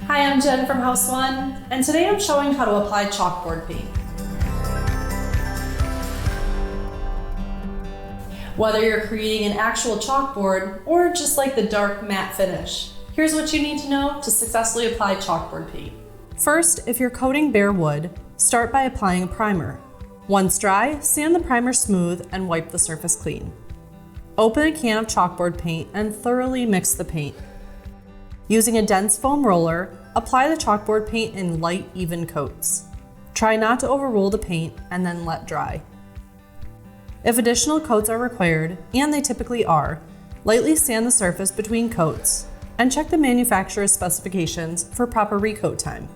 Hi, I'm Jen from House One, and today I'm showing how to apply chalkboard paint. Whether you're creating an actual chalkboard or just like the dark matte finish, here's what you need to know to successfully apply chalkboard paint. First, if you're coating bare wood, start by applying a primer. Once dry, sand the primer smooth and wipe the surface clean. Open a can of chalkboard paint and thoroughly mix the paint. Using a dense foam roller, apply the chalkboard paint in light, even coats. Try not to overroll the paint and then let dry. If additional coats are required, and they typically are, lightly sand the surface between coats and check the manufacturer's specifications for proper recoat time.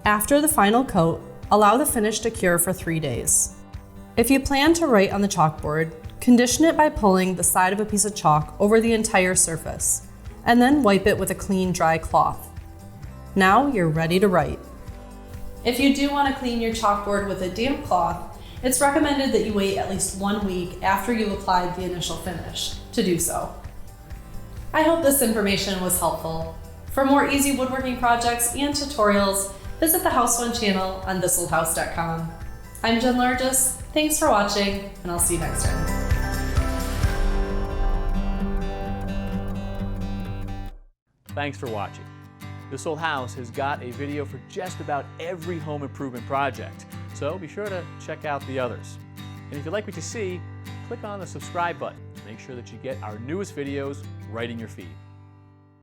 After the final coat, allow the finish to cure for 3 days. If you plan to write on the chalkboard, condition it by pulling the side of a piece of chalk over the entire surface, and then wipe it with a clean, dry cloth. Now you're ready to write. If you do want to clean your chalkboard with a damp cloth, it's recommended that you wait at least 1 week after you applied the initial finish to do so. I hope this information was helpful. For more easy woodworking projects and tutorials, visit the House One channel on thisoldhouse.com. I'm Jen Largis, thanks for watching, and I'll see you next time. Thanks for watching. This Old House has got a video for just about every home improvement project, so be sure to check out the others. And if you'd like what you see, click on the subscribe button to make sure that you get our newest videos right in your feed.